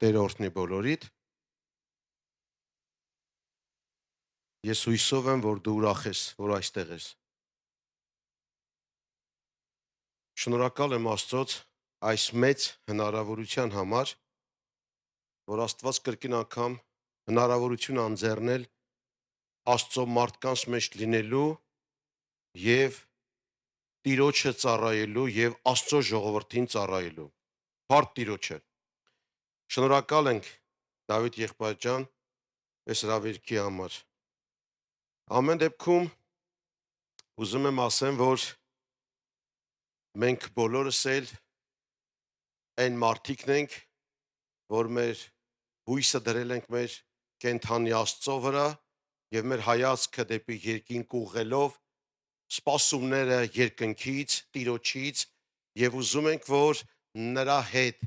Տեր օրհնի բոլորիդ։ Ես հույսով եմ, որ դու ուրախ ես, որ այստեղ ես։ Շնորհակալ եմ Աստծոց այս մեծ հնարավորության համար, որ Աստված կրկին անգամ հնարավորություն անձեռնել Աստծո մարդկանց մեջ լինելու եւ Տիրոջը ծառայելու եւ Աստծո ժողովրդին ծառայելու։ Բարդ Տիրոջը։ Շնորհակալ ենք Դավիթ եղբայր ջան, այս հրավերքի համար։ Ամեն դեպքում ուզում եմ ասեմ, որ մենք բոլորս էլ այն մարդիկն ենք, որ մեր հույսը դրել ենք մեր կենթանի Աստծո վրա եւ մեր հայացքը դեպի երկինք ուղղելով սպասումները երկնքից, Տիրոջից եւ ուզում ենք, որ նրա հետ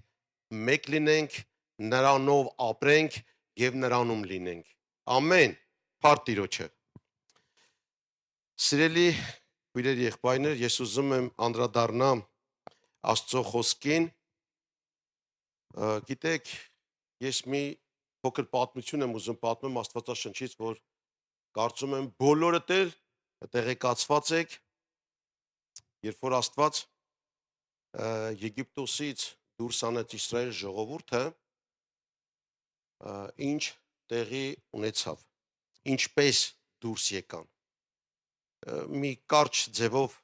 մեկ լինենք, նրանով ապրենք եւ նրանում լինենք։ Ամեն։ Փառք Տիրոջը։ Սիրելի քույրեր, եղբայրներ, ես ուզում եմ անդրադառնամ Աստծո խոսքին։ Գիտեք, ես մի փոքր պատմություն եմ ուզում պատմեմ Աստվածաշնչից, որ կարծում եմ բոլորդ էլ տեղեկացված եք, երբ որ Աստված Եգիպտոսից դուրս անեց Իսրայել ժողովուրդը, ինչ տեղի ունեցավ, ինչպես դուրս եկան։ Մի կարճ ձևով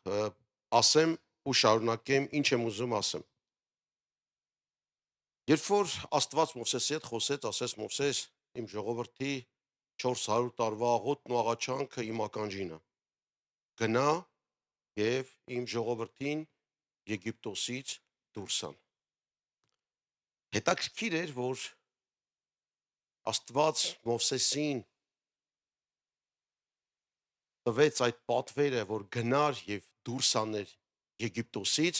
ասեմ ու շարունակեմ ինչ եմ ուզում ասեմ։ Երբ որ Աստված Մովսեսի հետ խոսեց, ասեց Մովսես, իմ ժողովրդի 400 տարվա աղոթն ու աղաչանքը իմ ականջին է։ Գնա եւ իմ ժողովրդին Եգիպտոսից դուրս ան։ Հետաքրքիր էր, որ Աստված Մովսեսին տվեց այդ պատվերը, որ գնար եւ դուրս աներ Եգիպտոսից,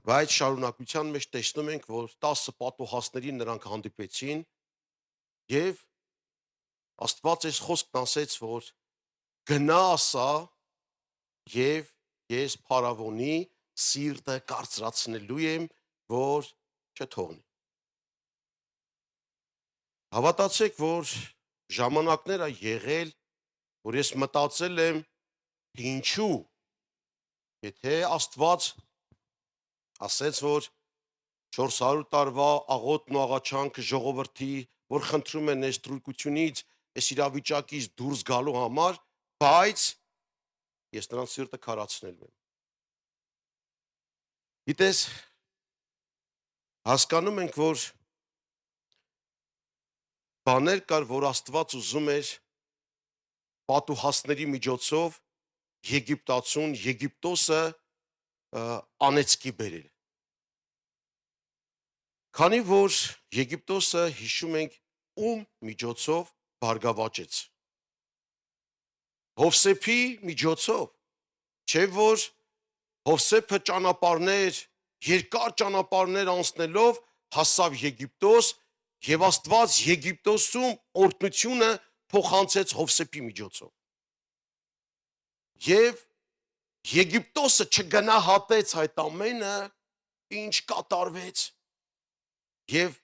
բայց շարունակության մեջ տեսնում ենք, որ 10 պատուհասներին նրանք հանդիպեցին եւ Աստված այս խոսքն ասեց, որ գնա ասա եւ ես փարավոնի սիրտը կարծրացնելու եմ, որ չթողնի։ Հավատացեք, որ ժամանակներ ա եղել, որ ես մտածել եմ ինչու, եթե Աստված ասեց, որ 400 տարվա աղոթն ու աղաչանքը ժողովրդի, որ խնդրում են այս թրույկությունից, այս իրավիճակից դուրս գալու համար, բայց ես նրանց սիրտը քարացնելու եմ։ Գիտես, հասկանում ենք, որ բաներ կար, որ Աստված ուզում էր պատուհասների միջոցով Եգիպտացուն, Եգիպտոսը անեծքի բերել։ Քանի որ Եգիպտոսը հիշում ենք ում միջոցով բարգավաճեց։ Հովսեփի միջոցով, չէ որ Հովսեփը ճանապարհներ, երկար ճանապարհներ անցնելով հասավ Եգիպտոս եւ Աստված Եգիպտոսում օրհնությունը փոխանցեց Հովսեփի միջոցով։ Եվ Եգիպտոսը չգնահատեց այդ ամենը, ինչ կատարվեց, եւ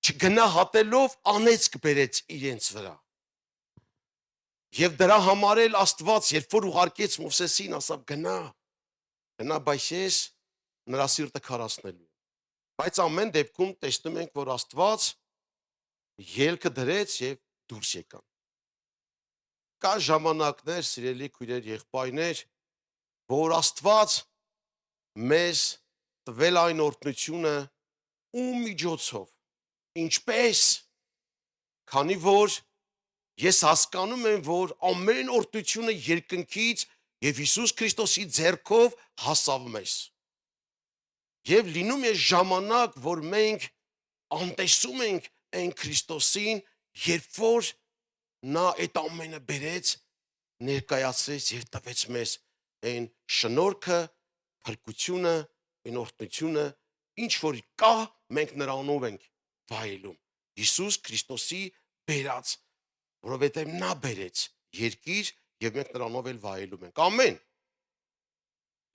չգնահատելով անեծք բերեց իրենց վրա։ Եվ դրա համար էլ Աստված, երբ որ ուղարկեց Մովսեսին, ասավ գնա, բայց ես նրա սիրտը քարացնելու եմ։ Բայց ամեն դեպքում տեսնում ենք, որ Աստված ելքը դրեց եւ դուրս եկան։ Կա ժամանակներ, սիրելի քույրեր, եղբայրներ, որ Աստված մեզ տվել այն օրհնությունը ու միջոցով, ինչպես, քանի որ ես հասկանում եմ, որ ամեն օրհնությունը երկնքից եւ Հիսուս Քրիստոսի ձեռքով հասավ մեզ։ Եվ լինում է ժամանակ, որ մենք անտեսում ենք այն Քրիստոսին, երբ որ նա այդ ամենը բերեց, ներկայացրեց եւ տվեց մեզ այն շնորհքը, փրկությունը, այն օրհնությունը, ինչ որ կա, մենք նրանով ենք վայելում։ Հիսուս Քրիստոսի բերած, որովհետեւ նա բերեց երկիր եւ մենք նրանով էլ վայելում ենք։ Ամեն։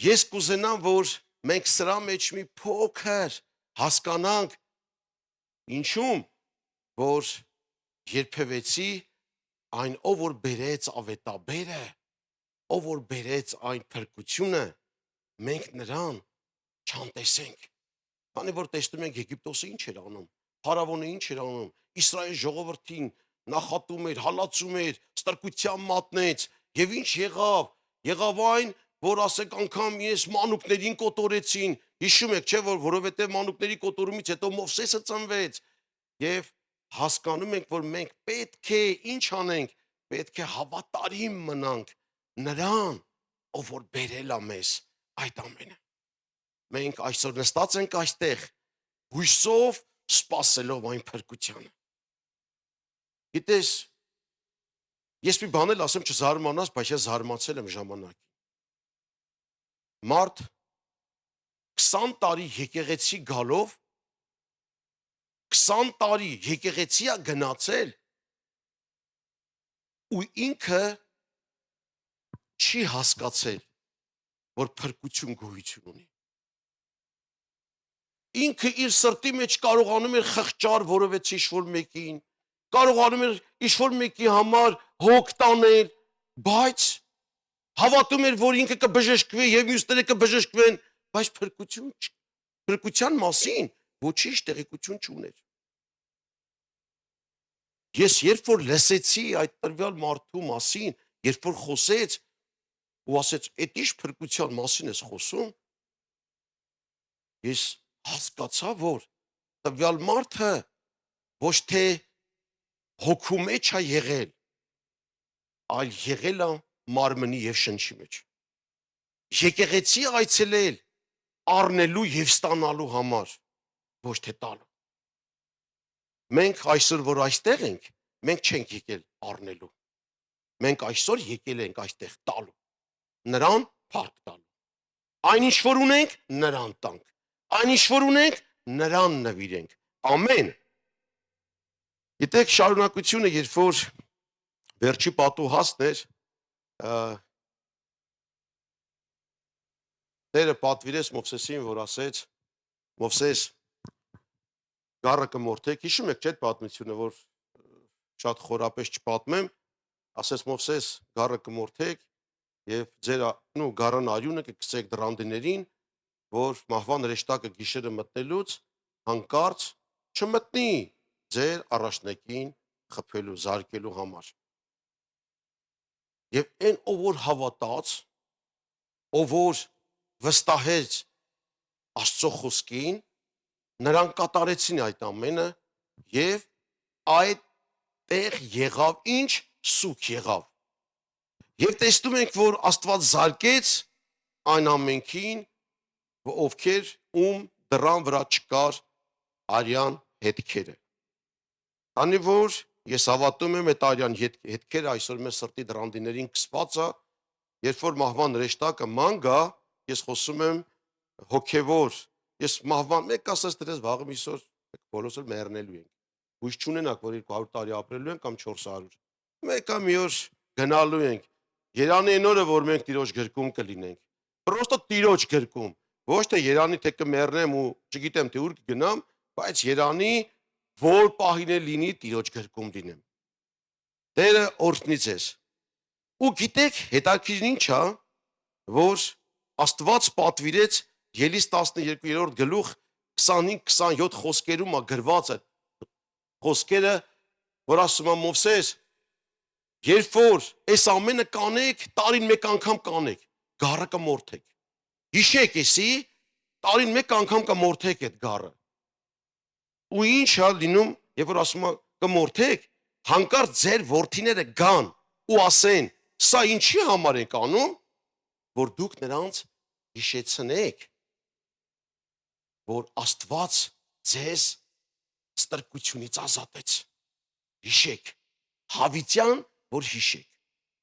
Ես կուզենամ, որ մենք սրա մեջ մի փոքր հասկանանք Ինչու՞մ, որ երբևեցի այն ով որ բերեց ավետաբերը, ով որ բերեց այն փրկությունը, մենք նրան չանտեսենք։ Քանի որ տեսնում ենք Եգիպտոսը ինչ էր անում, Փարավոնը ինչ էր անում, Իսրայել ժողովրդին նախատում էր, հալածում էր, ստրկության մատնեց, եւ ինչ եղավ։ Եղավ այն, որ ասեք անգամ ես մանուկներին կոտորեցին, հիշում եք, չէ՞ որ որովհետեւ մանուկների կոտորումից հետո Մովսեսը ծնվեց եւ հասկանում ենք, որ մենք պետք է ինչ անենք, պետք է հավատարիմ մնանք նրան, ով որ բերել է մեզ այդ ամենը։ Մենք այսօր նստած ենք այստեղ հույսով սպասելով այն փրկությանը։ Գիտես, ես մի բան էլ ասեմ չզարմանաս, բայց ես զարմացել եմ ժամանակին։ Մարդ 20 տարի եկեղեցի գալով 20 տարի եկեղեցի է գնացել ու ինքը չի հասկացել, որ փրկություն գոյություն ունի։ Ինքը իր սրտի մեջ կարողանում էր խղճար որովհետեւ ինչ-որ մեկին, կարողանում էր ինչ-որ մեկի համար հոգ տանել, բայց հավատում էր, որ ինքը կբժշկվի եւ մյուսները կբժշկվեն, բայց փրկության մասին ոչինչ տեղեկություն չուներ։ Ես երբ որ լսեցի այդ տվյալ մարդու մասին, երբ որ խոսեց ու ասեց, «Էդ ի՞նչ փրկության մասին ես խոսում», ես հասկացա, որ տվյալ մարդը ոչ թե հոգու մեջ է եղել, այլ եղել է մարմնի եւ շնչի մեջ։ Եկեղեցի այցելել առնելու եւ ստանալու համար, ոչ թե տալու։ Մենք այսօր որ այստեղ ենք, մենք չենք եկել առնելու։ Մենք այսօր եկել ենք այստեղ տալու։ Նրան փառք տալու։ Այն ինչ որ ունենք, նրան տանք։ Այն ինչ որ ունենք, նրան նվիրենք։ Ամեն։ Գիտեք, շարունակությունը, երբ որ վերջի պատուհասն էր, Տերը պատվիրեց Մովսեսին, որ ասեց. Մովսես, գառը կմորթեք, հիշում եք, չէ՞ այդ պատմությունը, որ շատ խորապես չպատմեմ, ասեց Մովսես, գառը կմորթեք եւ ձեր գառան արյունը կգցեք դռանդիներին, որ մահվան հրեշտակը գիշերը մտնելուց հանկարծ չմտնի ձեր առաջնակին խփելու, զարկելու համար։ Եվ այն ով որ հավատաց, ով որ վստահեց Աստծո խոսքին, նրանք կատարեցին այդ ամենը եւ այդտեղ եղավ ինչ սուք եղավ։ Եվ տեսնում ենք, որ Աստված զարկեց այն ամենքին, ովքեր դռան վրա չկար արյան հետքերը։ Քանի որ ես հավատում եմ այդ արյան հետքերը այսօր մեր սրտի դռանդիներին կսված է, երբ որ մահվան հրեշտակը ման գա, ես խոսում եմ հոգևոր, ես մահվան, մեկ ասած դրես վաղը միսօր բոլորս էլ մեռնելու ենք։ Հույս չունենաք, որ 200 տարի ապրելու ենք կամ 400։ Մեկը մի օր գնալու ենք։ Երանի այն օրը, որ մենք Տիրոջ գրկում կլինենք։ Պրոստը Տիրոջ գրկում, ոչ թե Երանի թե կմեռնեմ ու չգիտեմ թե ուր կգնամ, բայց Երանի որ պահին է լինի Տիրոջ գրկում լինեմ։ Տերը օրհնի ձեզ։ Ու գիտեք, հետաքրքիրն ինչ է, որ Աստված պատվիրեց Ելիս 12-րդ գլուխ 25-27 խոսքերում գրված է խոսքերը, որ ասում է Մովսես, երբ որ այս ամենը կանեք, տարին մեկ անգամ կանեք, գառը կմորթեք։ Հիշեք էսի, տարին մեկ անգամ կմորթեք այդ գառը։ Ու ինչ է լինում, երբ որ ասում է կմորթեք, հանկարծ ձեր որդիները գան ու ասեն, սա ինչի համար ենք անում, որ դուք նրանց հիշեցնեք, որ Աստված ձեզ ստրկությունից ազատեց։ Հիշեք, հավիտյան, որ հիշեք։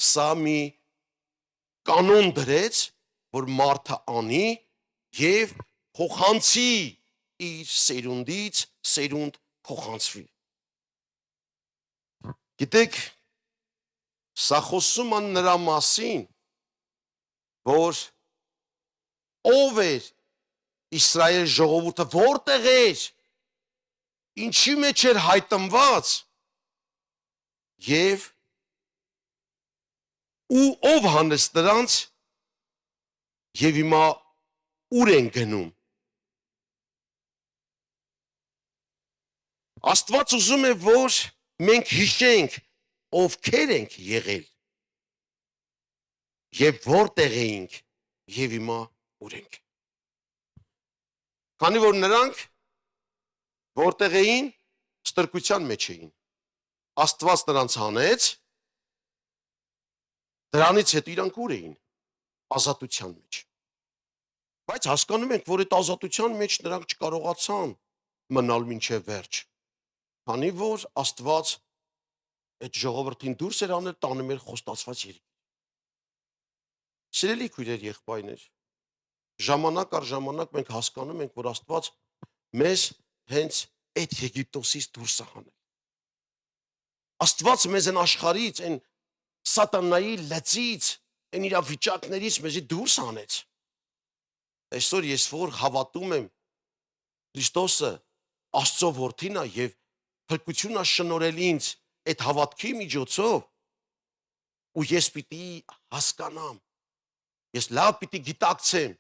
Սա մի կանոն դրեց, որ մարդը անի եւ փոխանցի իր սերունդից սերունդ փոխանցվի։ Գիտեք, սա խոսում է նրա մասին, որ ով էր Իսրայել ժողովուրդը, որտեղ էր, ինչի մեջ էր հայտնված եւ ու ով հանեց նրանց եւ հիմա ուր են գնում։ Աստված ուզում է, որ մենք հիշենք ովքեր ենք եղել եւ որտեղ էինք եւ հիմա ուր ենք։ Քանի որ նրանք որտեղ էին, ստրկության մեջ էին։ Աստված նրանց հանեց, դրանից հետո իրանք ուր էին, ազատության մեջ։ Բայց հասկանում ենք, որ այդ ազատության մեջ նրանք չկարողացան մնալ մինչև վերջ։ Քանի որ Աստված այդ ժողովրդին դուրս էր անել տանը մեր խոստացված երկիր։ Սիրելի քույրեր, եղբայրներ, ժամանակ առ ժամանակ մենք հասկանում ենք, որ Աստված մեզ հենց այդ Եգիպտոսից դուրս է հանել։ Աստված մեզ այն աշխարհից, այն սատանայի լծից, այն իրավիճակներից մեզի դուրս հանեց։ Այսօր ես որ հավատում եմ Քրիստոսը Աստծո որդին է եւ փրկություն է շնորհել ինձ այդ հավատքի միջոցով, ու ես պիտի հասկանամ, ես լավ պիտի գիտակցեմ,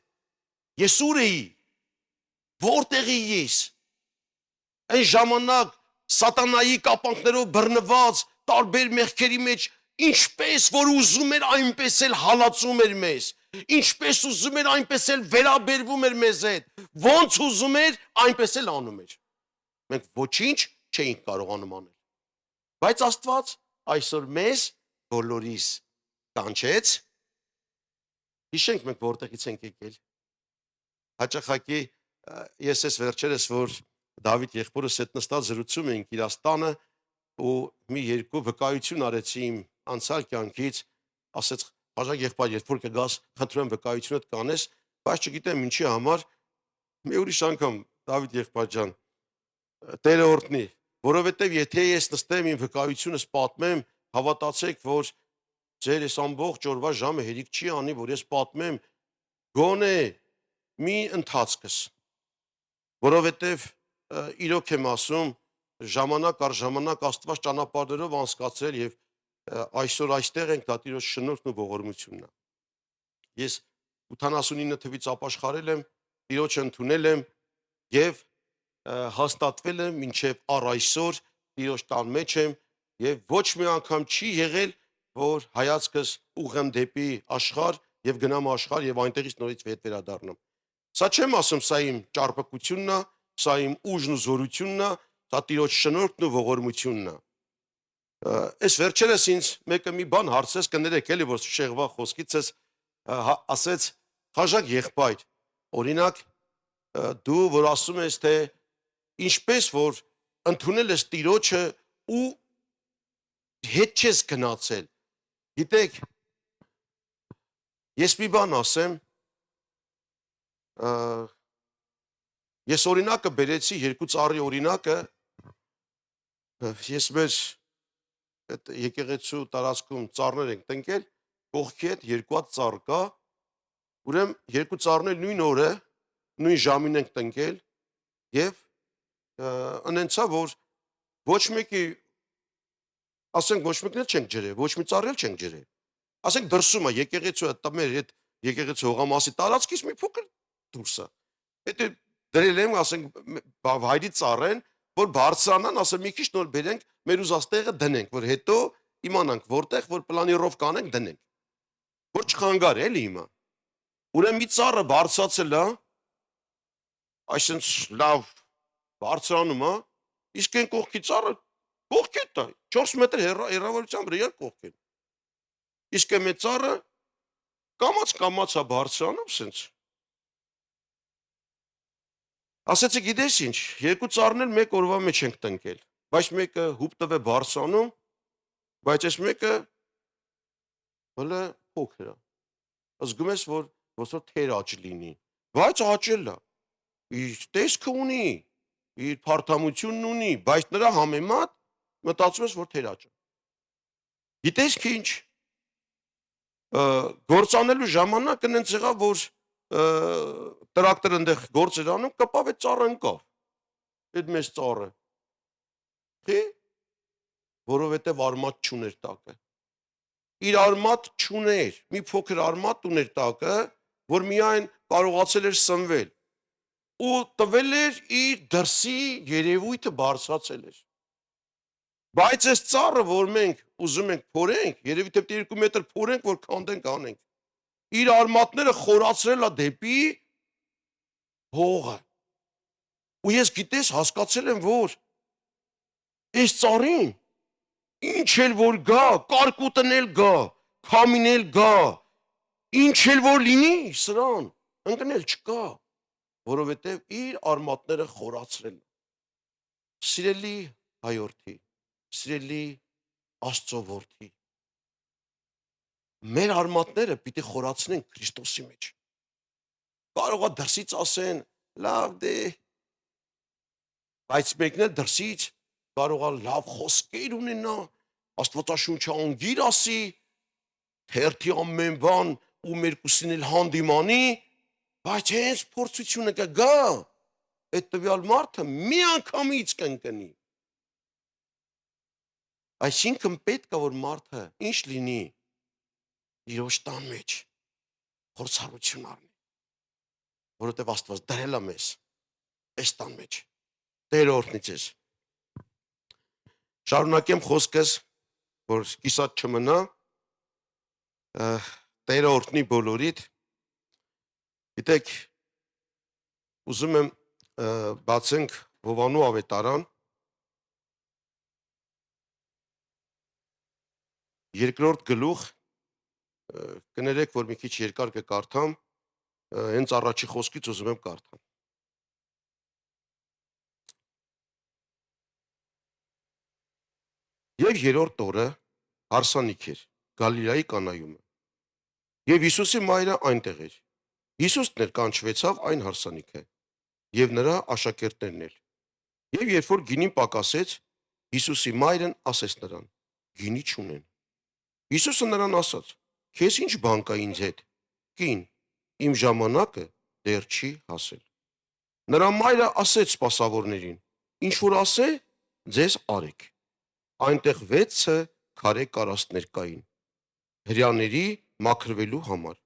ես ուր էի, որտեղ էի ես, այն ժամանակ սատանայի կապանքներով բռնված տարբեր մեղքերի մեջ ինչպես որ ուզում էր, այնպես էլ հալածում էր մեզ, ինչպես ուզում էր, այնպես էլ վերաբերվում էր մեզ հետ, ոնց ուզում էր, այնպես էլ անում էր։ Մենք ոչինչ չէինք կարողանում անել։ Բայց Աստված այսօր մեզ բոլորիս կանչեց։ Հիշենք մենք որտեղից ենք եկել։ Հաճախակի ես ես վերջերս որ Դավիթ եղբորս հետ նստած զրուցում էինք իր տանը ու մի երկու վկայություն արեցի իմ անցյալ կյանքից, ասեց բաժակ եղբայր, երբ որ կգաս, խնդրում եմ վկայությունդ կանես, բայց չգիտեմ ինչի համար, մի ուրիշ անգամ Դավիթ եղբայր ջան, Տերը օրհնի, որովհետև եթե ես նստեմ իմ վկայությունս պատմեմ, հավատացեք, որ ձեր այս ամբողջ օրվա ժամը հերիք չի անի, որ ես պատմեմ գոնե մի ընթացքս, որովհետև իրոք եմ ասում, ժամանակ առ ժամանակ Աստված ճանապարհներով անցկացրել եւ այսօր այստեղ ենք, դա Տիրոջ շնորհքն ու ողորմությունն է։ Ես 89 թվից ապաշխարել եմ, Տիրոջը ընդունել եմ եւ հաստատվել եմ մինչև առ այսօր Տիրոջ տան մեջ եմ եւ ոչ մի անգամ չի եղել, որ հայացքս ուղղեմ դեպի աշխարհ եւ գնամ աշխարհ եւ այնտեղից նորից վերադառնամ։ Սա չեմ ասում, սա իմ ճարպկությունն է, սա իմ ուժն ու զորությունն է, սա Տիրոջ շնորհքն ու ողորմությունն է։ Այս վերջերս ինձ մեկը մի բան հարցրեց, կներեք էլի, որ շեղվա խոսքիցս ասեց, խաժակ եղբայր, օրինակ դու որ ասում ես, թե ինչպես որ ընդունել ես Տիրոջը ու հետ չես գնացել։ Գիտեք, ես մի բան ասեմ, ես օրինակը բերեցի, երկու ծառի օրինակը, ես մեր եկեղեցու տարածքում ծառներ ենք տնկել, կողքի հետ երկու հատ ծառ կա, ուրեմն երկու ծառներ նույն օրը, նույն ժամին ենք տնկել եւ ընենցա, որ ոչ մեկի, ասենք ոչ մեկն էլ չենք ջրել, ոչ մի ծառ էլ չենք ջրել։ Ասենք դրսում է եկեղեցու մեր հետ եկեղեցու հողամասի տարածքից մի փոքր դուրս է։ Հետո դրել եմ, ասենք հայրի ծառեն, որ բարձրանան, ասեմ մի քիչ նոր բերենք, մեր ուզած տեղը դնենք, որ հետո իմանանք որտեղ, որ պլանիրով կանենք դնենք։ Որ չխանգար էլի հիմա։ Ուրեմն մի ծառը բարձրացել է, այսինքն լավ բարձրանում է, իսկ այն կողքի ծառը կողքի է, 4 մետր հեռավորության վրա կողք են։ Իսկ այն ծառը կամաց է բարձրանում, սենց։ Ասեցի, գիտես ինչ, երկու ծառն էլ մեկ օրվա մեջ ենք տնկել, բայց մեկը հուպտվ է բարձրանում, բայց այս մեկը հələ փոքր է։ Զգում ես, որ ոնց որ թեր աճ լինի, բայց աճել է։ Իր տեսքը ունի, իր փարթամությունն ունի, բայց նրա համեմատ մտածում ես, որ թեր աճ է։ Գիտես ինչ, գործանելու ժամանակ այնց եղավ, որ տրակտորը այնտեղ գործ էր անում, կպավ այդ ծառը ընկավ։ Այդ մեծ ծառը։ Խի, որովհետև արմատ չուներ տակը։ Իր արմատ չուներ, մի փոքր արմատ ուներ տակը, որ միայն կարողացել էր սնվել ու տվել էր իր դրսի երևույթը բարձրացել էր։ Բայց այս ծառը, որ մենք ուզում ենք փորենք, երևի թե 2 մետր փորենք, որ քանդենք անենք, իր արմատները խորացրել է դեպի հողը։ Ու ես գիտես հասկացել եմ, որ այս ծառին ինչ էլ որ գա, կարկուտն էլ գա, քամին էլ գա, ինչ էլ որ լինի, սրան ընկնել չկա, որովհետև իր արմատները խորացրել է։ Սիրելի հայորդի, սիրելի Աստծո որդի, մեր արմատները պիտի խորացնենք Քրիստոսի մեջ։ Կարող է դրսից ասեն, լավ դե, բայց մեկն էլ դրսից կարող է լավ խոսքեր ունենա, Աստվածաշունչը անգիր ասի, թերթի ամեն բան ու մերկուսին էլ հանդիմանի, բայց հենց փորձությունը կգա, այդ տվյալ մարդը մի անգամից կընկնի։ Այսինքն պետք է որ մարդը ինչ լինի իր տան մեջ փորձառություն առնի, որովհետև Աստված դրել է մեզ այս տան մեջ։ Տերը օրհնի ձեզ։ Շարունակեմ խոսքս, որ կիսատ չմնա, Տերը օրհնի բոլորիդ։ Գիտեք, ուզում եմ բացենք Հովանու ավետարան, երկրորդ գլուխ, կներեք, որ մի քիչ երկար կկարդամ, հենց առաջի խոսքից ուզում եմ կարդամ։ Եվ երրորդ օրը հարսանիք էր Գալիլայի Կանայում։ Եվ Հիսուսի մայրը այնտեղ էր։ Հիսուսն էլ կանչվեցավ այն հարսանիքը, եւ նրա աշակերտներն էլ։ Եվ երբ որ գինին պակասեց, Հիսուսի մայրն ասեց նրան. գինի չունեն։ Հիսուսը նրան ասաց. քեզ ինչ բան կա ինձ հետ, կին, իմ ժամանակը դեռ չի հասել։ Նրա մայրը ասեց սպասավորներին. ինչ որ ասե, ձեզ արեք։ Այնտեղ 6 քարե կարասներ կային հրյաների մաքրվելու համար,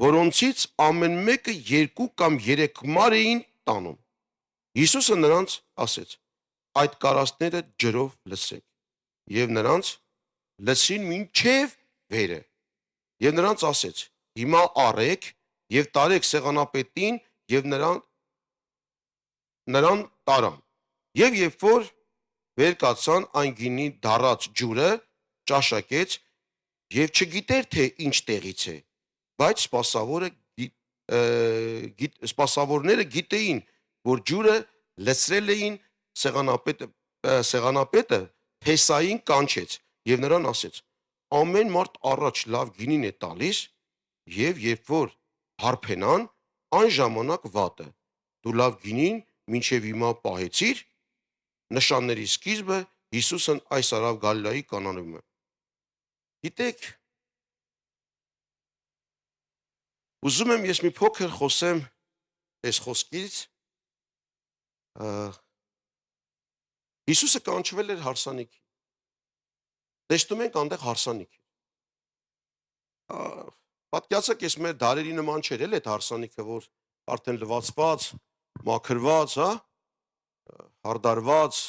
որոնցից ամեն մեկը 2 կամ 3 մար էին տանում։ Հիսուսը նրանց ասեց. այդ կարասները ջրով լցրեք, եւ նրանց լցրին մինչև վերը։ Եվ նրանց ասեց. հիմա առեք եւ տարեք սեղանապետին եւ նրան տարան։ Եվ երբ որ վեր կացան այն գինի դառած ջուրը, ճաշակեց եւ չգիտեր թե ինչ տեղից է, բայց սպասավորները գիտեին, որ ջուրը լցրել էին սեղանապետը փեսային կանչեց եւ նրան ասեց. ամեն մարդ առաջ լավ գինին է տալիս եւ երբ որ հարբենան, այն ժամանակ վատը։ Դու լավ գինին մինչև հիմա պահեցիր։ Նշանների սկիզբը Հիսուսն այս արավ Գալիլայի Կանանում։ Գիտեք, ուզում եմ ես մի փոքր խոսեմ այս խոսքից։ Հիսուսը կանչվել էր հարսանիքի։ Տեսնում ենք այնտեղ հարսանիք է։ Պատկերացեք, ես մեր դարերի նման չէր էլ այդ հարսանիքը, որ արդեն լվացված, մաքրված, հա, հարդարված,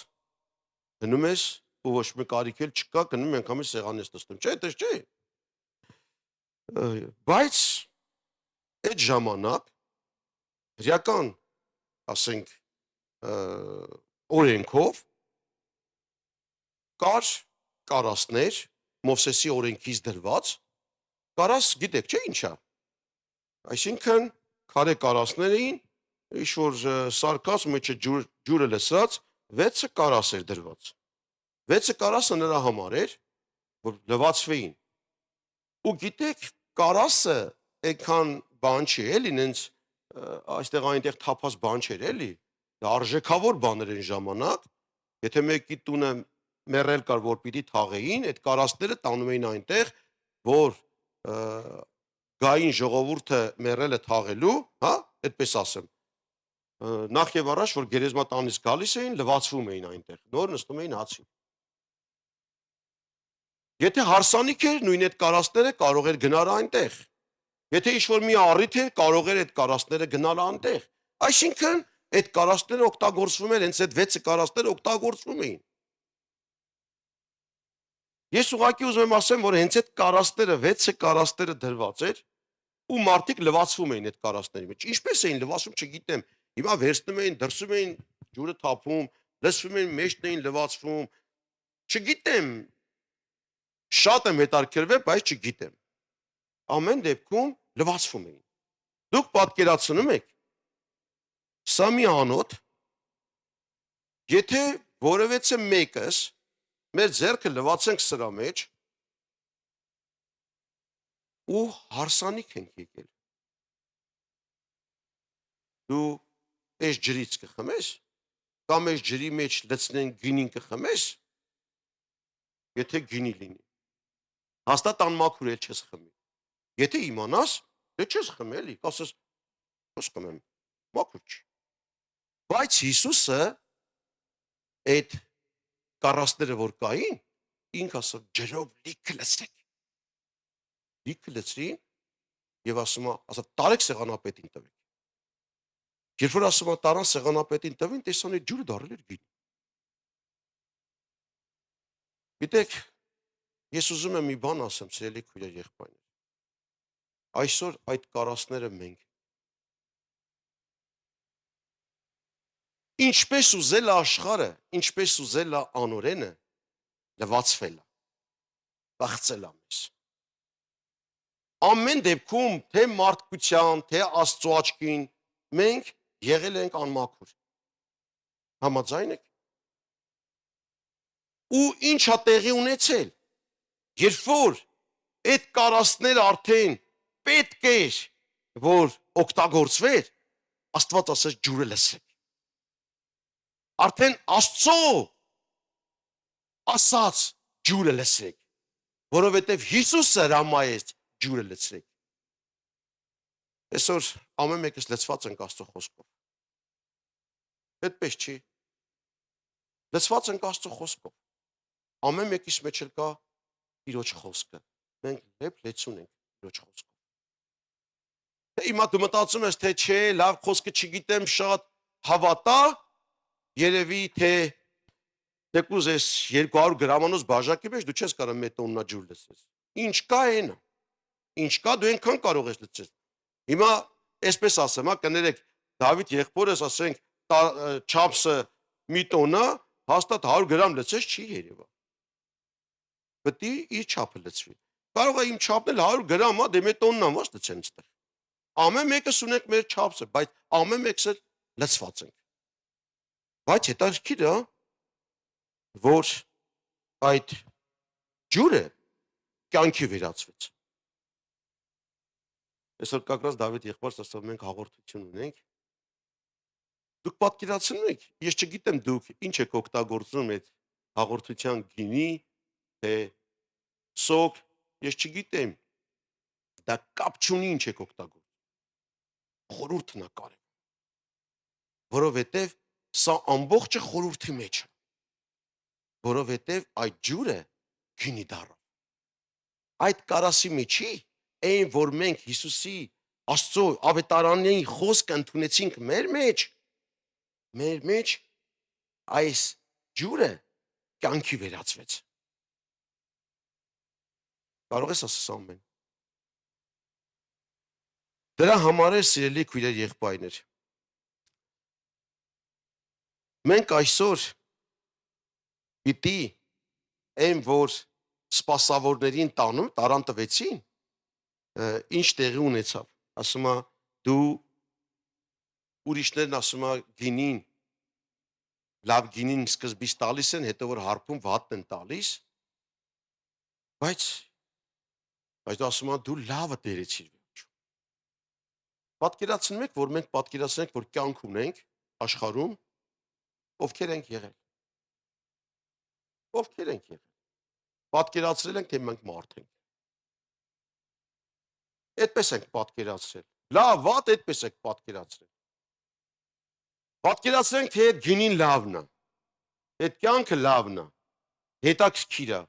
գնում ես ու ոչ մի կարիք էլ չկա, գնում անգամից սեղան ես նստում, չէ, այդպես չէ։ Բայց այդ ժամանակ հրեական, ասենք, օրենքով կար կարասներ, Մովսեսի օրենքից դրված, կարաս գիտեք, չէ՞ ինչա։ Այսինքն քարե կարասներ էին, ինչ որ սարկած մեջը ջուրը լսած 6 կարաս էր դրված։ 6 կարասը նրա համար էր, որ լվացվեին։ Ու գիտեք, կարասը այդքան բան չի էլի, նենց այստեղ այնտեղ թափած բան չէր էլի։ Դա արժեքավոր բաներ են ժամանակ, եթե մեկի տունը մեռել կար, որ պիտի թաղեին, այդ կարասները տանում էին այնտեղ, որ գային ժողովուրդը մեռելը թաղելու, հա, այդպես ասեմ։ նախ եւ առաջ, որ գերեզմատանից գալիս էին, լվացվում էին այնտեղ, նոր նստում էին հացին։ Եթե հարսանիք էր, նույն այդ կարասները կարող էր գնալ այնտեղ։ Եթե ինչ-որ մի առիթ էր, կարող էր այդ կարասները գնալ այնտեղ։ Այսինքն, այդ կարասները օգտագործվում էր, հենց այդ 6 կարասները օգտագործվում էին։ Ես ուղղակի ուզում եմ ասեմ, որ հենց այդ կարասները, 6 կարասները դրված էր, ու մարդիկ լվացվում էին այդ կարասների մեջ։ Ինչպես էին լվացում, չգիտեմ։ Հիմա վերցնում էին, դրսում էին, ջուրը թափում, լսվում էին, մեջն էին լվացվում։ Չգիտեմ, շատ եմ հետաքրքրվել, բայց չգիտեմ։ Ամեն դեպքում լվացվում էին։ Դուք պատկերացնում եք, սա մի անոթ, եթե որևէ մեկս մեր ձեռքը լվացենք սրա մեջ ու հարսանիք ենք եկել։ Դու այս ջրից կխմես, կամ այս ջրի մեջ լցնեն գինին կխմես, եթե գինի լինի։ Հաստատ անմաքուր էլ չես խմի։ Եթե իմանաս, դե չես խմի էլի, կասես, ո՞ս խմեմ, մաքուր չի։ Բայց Հիսուսը այդ կարասները որ կային, ինք ասավ ջրով լիքը լցրեք։ Լիքը լցրին եւ ասա տարեք սեղանապետին տվեք։ Երբ որ ասում տարան սեղանապետին տվին, տեսան այդ ջուրը դառել էր գին։ Գիտեք, ես ուզում եմ մի բան ասեմ, սիրելի քույրեր եղբայրներ։ Այսօր այդ կարասները մենք ինչպես ուզել է աշխարհը, ինչպես ուզել է անօրենը լվացվել է, բացել է մեզ։ Ամեն դեպքում, թե մարդկության, թե Աստծո աչքին, մենք եղել ենք անմաքուր։ Համաձայն եք։ Ու ինչ է տեղի ունեցել, երբ որ այդ կարասները արդեն պետք էր, որ օգտագործվեր, Աստված ասաց ջուրը լսեք։ Արդեն Աստծո ասաց ջուրը լսեք, որովհետև Հիսուսը հրամայեց ջուրը լցրեք։ Այսօր ամեն մեկս լցված ենք Աստծո խոսքով։ Այդպես չի։ Լցված ենք Աստծո խոսքով։ Ամեն մեկիս մեջ էլ կա Տիրոջ խոսքը։ Մենք լեցուն ենք Տիրոջ խոսքով։ Թե հիմա դու մտածում ես, թե չէ, լավ խոսքը չգիտեմ, շատ հավատա, երևի թե թեկուզ ես 200 գրամանոց բաժակի մեջ դու չես կարող մեկ տոննա ջուր լցես։ Ինչ կա այնա։ Ինչ կա դու այնքան կարող ես լցես։ Հիմա այսպես ասեմ, կներեք Դավիթ եղբորս ասենք չափսը մի տոննա, հաստատ 100 գրամ լցես չի երևա։ Պետք է իր չափը լցվի։ Կարող է իմ չափն էլ 100 գրամ է, դե մի տոննա ո՞նց լցեն այստեղ։ Ամեն մեկս ունենք մեր չափսը, բայց ամեն մեկս էլ լցված ենք։ Բայց հետաքրքիր է, որ այդ ջուրը կյանքի վերածվեց։ Այսօր կակրած Դավիթ եղբորս ասավ մենք հաղորդություն ունենք։ Դուք պատկերացնում եք, ես չգիտեմ դուք ինչ եք օգտագործում այդ հաղորդության գինի, թե սոկ, ես չգիտեմ, դա կապ չունի ինչ եք օգտագործում։ Խորհուրդն է կարևոր, որովհետև սա ամբողջը խորհրդի մեջ է, որովհետև այդ ջուրը գինի դառավ։ Այդ կարասի միջի, այն որ մենք Հիսուսի Աստծո ավետարանների խոսքը ընդունեցինք մեր մեջ այս ջուրը կյանքի վերածվեց։ Կարող ես ասես ամեն։ Դրա համար է սիրելի քույրեր եղբայրներ։ Մենք այսօր պիտի այն որ սպասավորներին տարան տվեցին, ինչ տեղի ունեցավ։ Ասում է դու ուրիշներն ասում է գինին, լավ գինին սկզբից տալիս են, հետո որ հարբում վատն են տալիս, բայց դու ասում է դու լավը դերեցիր։ Պատկերացնում եք, որ մենք պատկերացնենք, որ կյանք ունենք աշխարհում, ովքեր ենք եղել։ Ովքեր ենք եղել։ Պատկերացրել ենք, թե մենք մարդ ենք։ Այդպես ենք պատկերացրել։ Լավ, վատ այդպես ենք պատկերացրել։ Պատկերացրենք, թե այդ գինին լավն է, այդ կյանքը լավն է, հետաքրքիր է,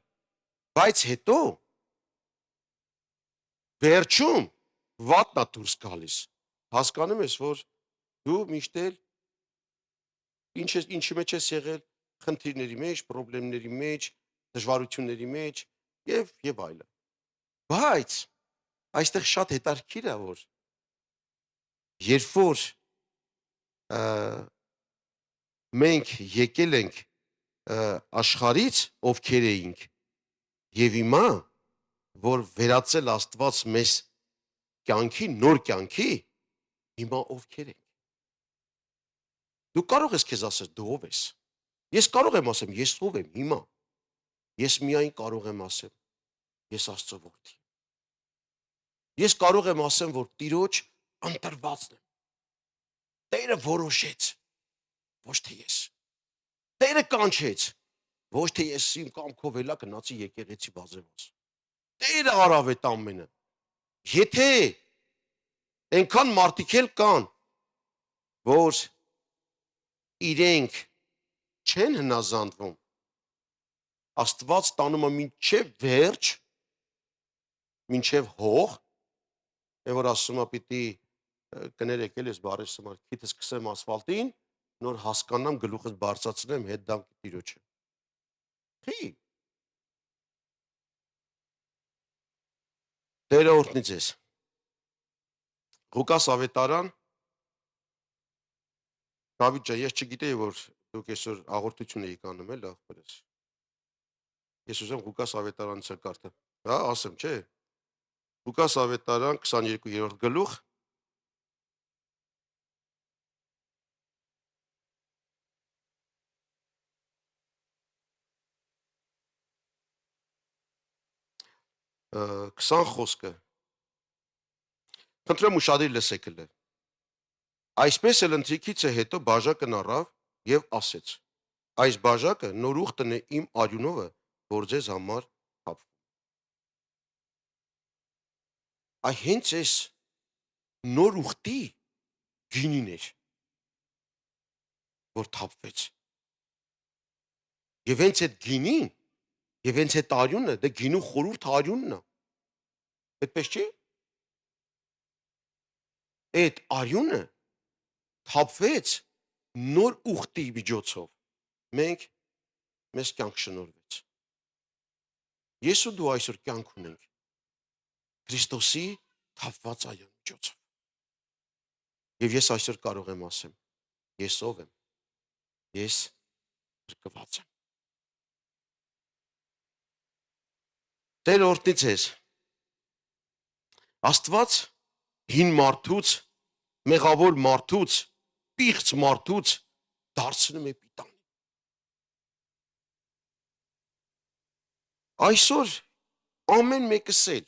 բայց հետո վերջում վատն է դուրս գալիս։ Հասկանում ես, որ դու միշտ էլ ինչի մեջ ես եղել, խնդիրների մեջ, խնդիրների մեջ, դժվարությունների մեջ եւ այլն։ Բայց այստեղ շատ հետաքրքիր է, որ երբ որ մենք եկել ենք աշխարից, ովքեր էինք, եւ հիմա, որ վերածել Աստված մեզ կյանքի, նոր կյանքի, հիմա ովքեր ենք։ Դու կարող ես քեզ ասել դու ով ես։ Ես կարող եմ ասեմ ես ով եմ հիմա։ Ես միայն կարող եմ ասեմ ես Աստծո որդի։ Ես կարող եմ ասեմ, որ Տիրոջ ընտրվածն եմ։ Տերը որոշեց, ոչ թե ես։ Տերը կանչեց, ոչ թե ես իմ կամքով էլա գնացի եկեղեցի բազեված։ Տերը արավ այդ ամենը։ Եթե այնքան մարդիկ էլ կան, որ իրենք չեն հնազանդվում, Աստված տանում է մինչև վերջ, մինչև հող, եւ որ ասում է պիտի կներեք էլ ես բարես համար քիթս սկսեմ ասֆալտին, նոր հասկանամ գլուխս բարձրացնեմ հետ դամ Տիրոջը։ Խի։ Տերը օրհնի ձեզ։ Ղուկաս ավետարան Դավիթ ջան, ես չգիտեի, որ դուք այսօր հաղորդություն եք անում, էլ ախպերս։ Ես ուզում Ղուկաս ավետարանից կարդամ։ Հա, ասեմ, չէ։ Ղուկաս ավետարան 22-րդ գլուխ Քսան խոսքը։ Խնդրեմ ուշադիր լսեք ըլը։ Այսպես էլ ընթրիքից է հետո բաժակն առավ եւ ասեց. այս բաժակը նոր ուխտն է իմ արյունովը, որ ձեզ համար թափվում։ Այ հենց այս նոր ուխտի գինին էր, որ թափվեց։ Եվ հենց այդ գինին, եւ հենց այդ արյունը, դա գինու խորուրդ արյունն է։ Այդպես չի։ Այդ արյունը թափվեց նոր ուխտի միջոցով։ Մենք մեզ կյանք շնորհվեց։ Ես ու դու այսօր կյանք ունենք Քրիստոսի թափված արյունի միջոցով։ Եվ ես այսօր կարող եմ ասեմ, ես ով եմ։ Ես փրկված եմ։ Տեր օրհնի ձեզ։ Աստված հին մարդուց, մեղավոր մարդուց, պիղծ մարդուց դարձնում է պիտանի։ Այսօր ամեն մեկս էլ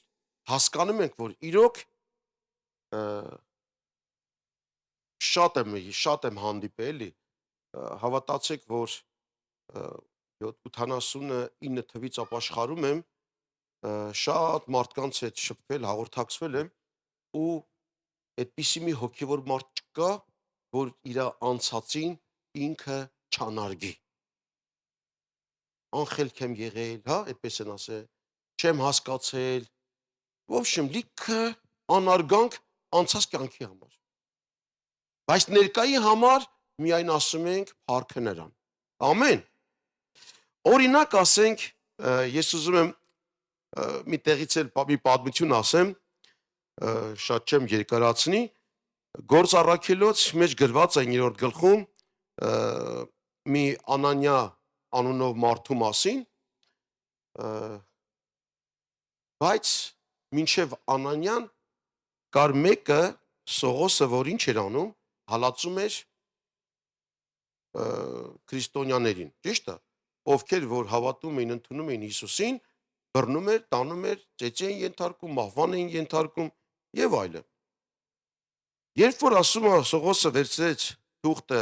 հասկանում ենք, որ իրոք շատ եմ հանդիպել, էլի, հավատացեք, որ 79 թվից ապաշխարում եմ, շատ մարդկանց հետ շփվել, հաղորդակցվել եմ ու այդպիսի մի հոգևոր մարդ չկա, որ իր անցածին ինքը չանարգի։ Անխելք եմ եղել, հա, այդպես են ասել, չեմ հասկացել, ոբշեմ լիքը անարգանք անցած կյանքի համար։ Բայց ներկայի համար միայն ասում ենք փառքը նրան։ Ամեն։ Օրինակ ասենք, ես ուզում եմ մի տեղից էլ մի պատմություն ասեմ, շատ չեմ երկարացնի, Գործ առաքելոց մեջ գրված է 9-րդ գլխում մի Անանիա անունով մարդու մասին, բայց մինչև Անանիան կար մեկը Սողոսը, որ ինչ էր անում, հալածում էր քրիստոնյաներին, ճիշտ է, ովքեր որ հավատում էին, ընդունում էին Հիսուսին, բռնում էր, տանում էր, ծեծի էին ենթարկում, մահվան էին ենթարկում եւ այլն։ Երբ որ ասում է Սողոսը վերցրեց թուղթը,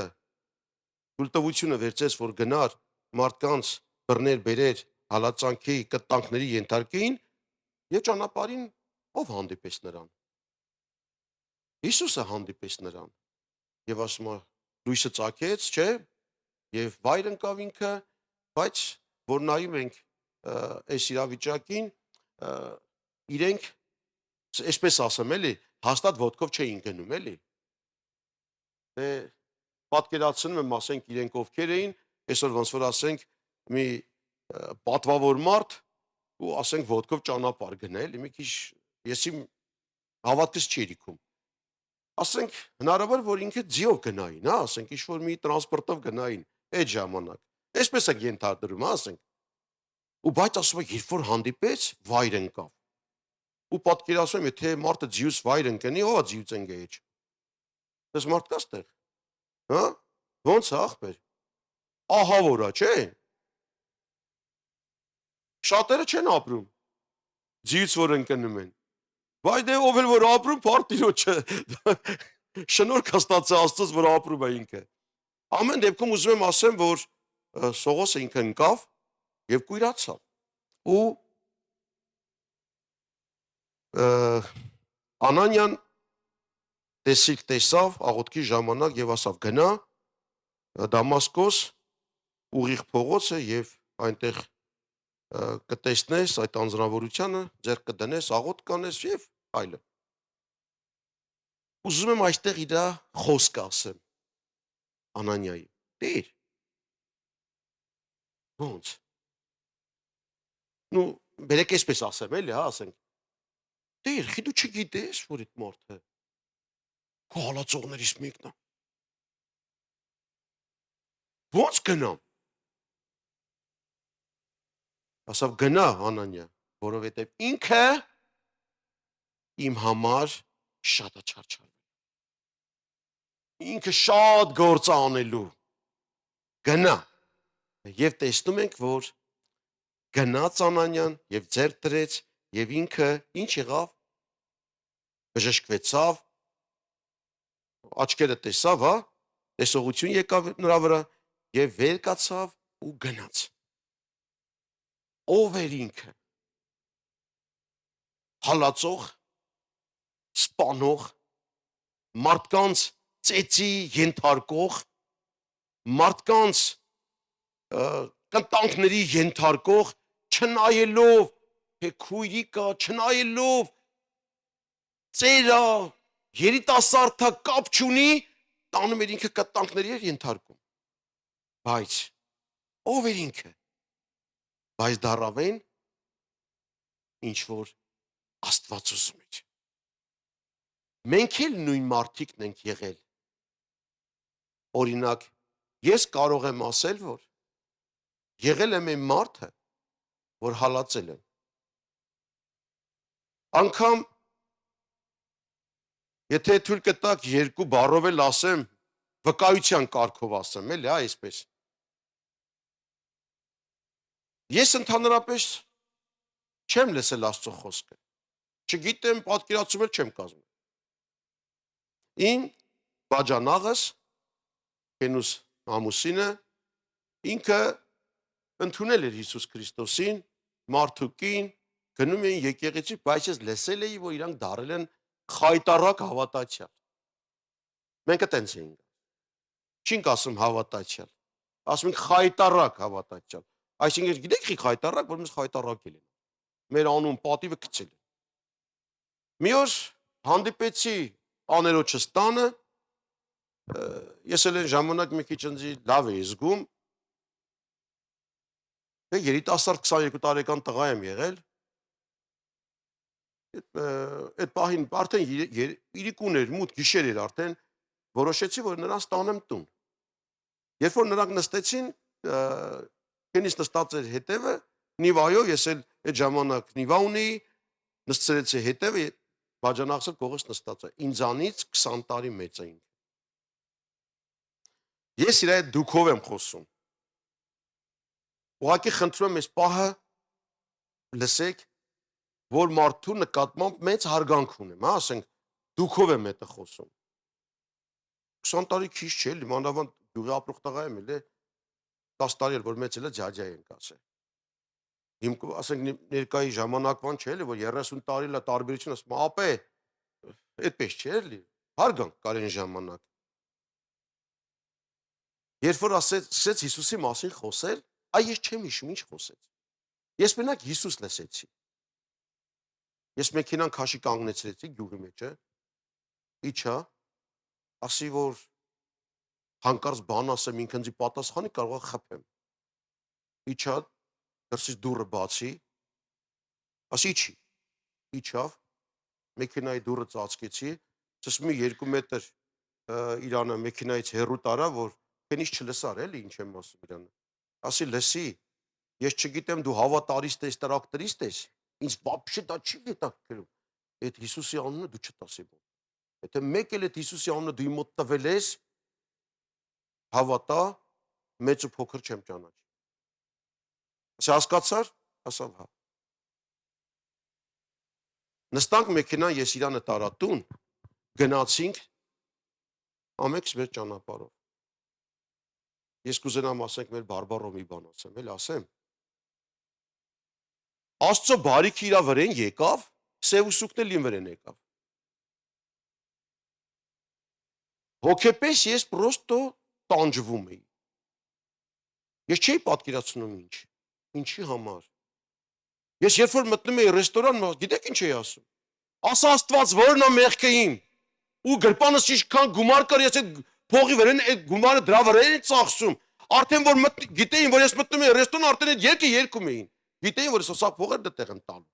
թույլտվությունը վերցրեց, որ գնար մարդկանց բռներ, բերեր, հալածանքի, կտանքների ենթարկեին, եւ ճանապարհին ով հանդիպեց նրան։ Հիսուսը հանդիպեց նրան եւ ասում է լույսը ծագեց, չէ, եւ վայր ընկավ ինքը, բայց որ նայում ենք այս իրավիճակին, իրենք այսպես ասեմ, էլի, հաստատ ոտքով չէին գնում, էլի։ Դե պատկերացնում եմ, ասենք իրենք ովքեր էին, այսօր ոնց որ ասենք մի պատվավոր մարդ ու ասենք ոտքով ճանապարհ գնա, էլի, մի քիչ եսի հավատքս չի իրիքում։ Ասենք հնարավոր որ ինքը ձիով գնային, հա, ասենք ինչ որ մի տրանսպորտով գնային այդ ժամանակ։ Այսպես է ենթադրում, հա, ասենք։ Ու բայց ասում եք, երբ որ հանդիպեց, վայր ընկավ։ Ու պատկերացնում եմ, եթե մարդը ձիուց վայր ընկնի, ո՞վ է ձիուց ընկեիչ։ Դες մարդ կա ստեղ։ Հա? Ոնց է ախպեր։ Ահա որա, չէ։ Շատերը չեն ապրում։ Ձիուց որ ընկնում են։ Բայց դե ով էլ որ ապրում, պարտիրոջը։ Շնորհք հաստացա Աստծոց, որ ապրում է ինքը։ Ամեն դեպքում ուզում եմ ասեմ, որ Սողոսը ինքը ընկավ եւ կույրացավ։ Ու Անանյան տեսիք տեսավ աղոթքի ժամանակ եւ ասավ գնա Դամասկոս ուղիղ փողոցը եւ այնտեղ կտեսնես այդ անձնավորությունը, ձեռք կդնես, աղոթք կանես եւ այլը։ Ուզում եմ այստեղ իր խոսքը ասեմ Անանյայի։ Տեր։ Ոնց։ Ну, բերեք այսպես ասեմ, էլի, հա, ասենք։ Տեր, խի դու չգիտես, որ այդ մարդը քո հալածողներից մեկն է։ Ոնց գնամ։ Ասավ գնա Անանյա, որովհետև ինքը իմ համար շատ է չարչարվել։ Ինքը շատ գործ է անելու։ Գնա։ Եվ տեսնում ենք, որ գնաց Անանյան եւ ձեռք դրեց եւ ինքը ինչ եղավ։ Բժշկվեցավ, աչքերը տեսավ, հա, տեսողություն եկավ նրա վրա եւ վեր կացավ ու գնաց։ Ով էր ինքը։ Հալածող, սպանող, մարդկանց ծեծի ենթարկող, մարդկանց կտանքների ենթարկող, չնայելով քույրի կա, չնայելով ծերա, երիտասարդա կապ չունի, տանում էր ինքը կտանքների էր ենթարկում։ Բայց ով էր ինքը։ Բայց դառավեն ինչ որ Աստված ուզում էր։ Մենք էլ նույն մարդիկն ենք եղել։ Օրինակ, ես կարող եմ ասել, որ եղել եմ այն մարդը, որ հալածել եմ։ Անկամ եթե թույլ կտակ երկու բառով էլ ասեմ, վկայության կարգով ասեմ, էլի, հա, այսպես։ Ես ընդհանրապես չեմ լսել Աստծո խոսքը։ Չգիտեմ, պատկերացում էլ չեմ կազմել։ Ին բաժանաղս Քենուս ամուսինը ինքը ընդունել էր Հիսուս Քրիստոսին, մարդուկին, գնում էին եկեղեցի, բայց ես լսել էի, որ իրանք դարել են խայտարակ հավատացյալ։ Մենք այտենց էինք։ Չինք ասում հավատացյալ, ասում ենք խայտարակ հավատացյալ։ Այսինքն գիտեք ի խայտարակ, որ մենք խայտարակել են։ Մեր անուն պատիվը գցել են։ Մի օր հանդիպեցի աներոջս տանը, ես էլ այն ժամանակ մի քիչ ինձ լավ էի զգում։ Դե երիտասարդ 22 տարեկան տղա եմ եղել։ Այդ պահին արդեն իրիկուն էր, մութ գիշեր էր արդեն, որոշեցի, որ նրանց տանեմ տուն։ Երբ որ նրանք նստեցին, քենիս նստած էր հետևը, նիվայով, ես էլ այդ ժամանակ նիվա ունեի, նստեցի հետևը, բաժանախսը կողս նստած է։ Ինձանից 20 տարի մեծ էին։ Ես իր այդ դուքով եմ խոսում։ Ուղղակի խնդրում եմ այս պահը լսեք, որ մարդու նկատմամբ մեծ հարգանք ունեմ, հա, ասենք դուքով եմ հետը խոսում։ 20 տարի քիչ չէ, մանավանդ գյուղի ապրող տղա եմ էլ, 10 տարի էլ որ մեծ էլ է ջաջա ենք ասել։ Հիմք ասենք ներկայի ժամանակվան չէ, որ 30 տարի լա տարբերություն ասում, ապե այդպես չէ էլի, հարգանք կար այն ժամանակ։ Երբ որ ասեց Հիսուսի մասին խոսել, այ ես չեմ հիշում ինչ խոսեց։ Ես մենակ Հիսուս լսեցի։ Ես մեքենան քաշի կանգնեցրեցի գյուղի մեջ, իջա, ասի որ հանկարծ բան ասեմ ինքնձի պատասխանի կարող է խփեմ։ Իջա, դրսից դուռը բացի, ասի իջի։ Իջավ, մեքենայի դուռը ծածկեցի, ցես մի 2 մետր իրանը մեքենայից հեռու տարա, որ քենից չլսար էլի ինչ եմ ասում իրանը։ Ասի լսի, ես չգիտեմ դու հավատարիստ ես, տրակտորիստ ես, ինձ вообще դա չի հետաքրքրում։ Այդ Հիսուսի անունը դու չտասի ոտ։ Եթե մեկ էլ այդ Հիսուսի անունը դու իմ մոտ տվել ես, հավատա, մեծ ու փոքր չեմ ճանաչի։ Ասի հասկացար, ասավ հա։ Նստանք մեքենան, ես իրանը տարա տուն, գնացինք ամեքս մեր ճանապարհով։ Ես կուզենամ ասենք մեր բարբառով մի բան ասեմ, էլ ասեմ։ Աստծո բարիքը իրա վրեն եկավ, սև ուսուկն էլ իմ վրեն եկավ։ Հոգեպես ես պրոստո տանջվում էի։ Ես չէի պատկերացնում ինչի համար։ Ես երբ որ մտնում էի ռեստորան, գիտեք ինչ էի ասում։ Ասա Աստված, որն է մեղքը իմ։ Ու գրպանս ինչքան գումար կար, ես այդ փողի վրան այդ գումարը դրա վրա էի ծախսում։ Արդեն որ գիտեին, որ ես մտնում էի ռեստորան, արդեն այդ երկը երկում էին։ Գիտեին, որ ես սա փողը դտեղ եմ տալու։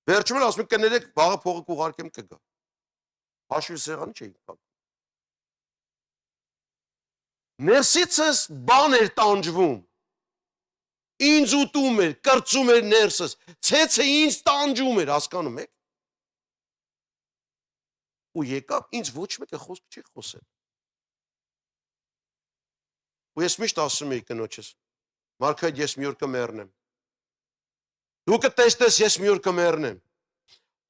Վերջում էլ ասում եմ կներեք, վաղը փողը կուղարկեմ կգա։ Հաշվի սեղանը չէի կապ։ Ներսիցս բան էր տանջվում։ Ինձ ուտում էր, կրծում էր ներսս, ցեցը ինձ տանջում էր, հասկանում եք։ Ու եկավ ինձ ոչ մեկը խոսք չի խոսել։ Ու ես միշտ ասում էի կնոջս, Մարգարիտ, ես մի օր կմեռնեմ։ Դու կտեսնես, ես մի օր կմեռնեմ։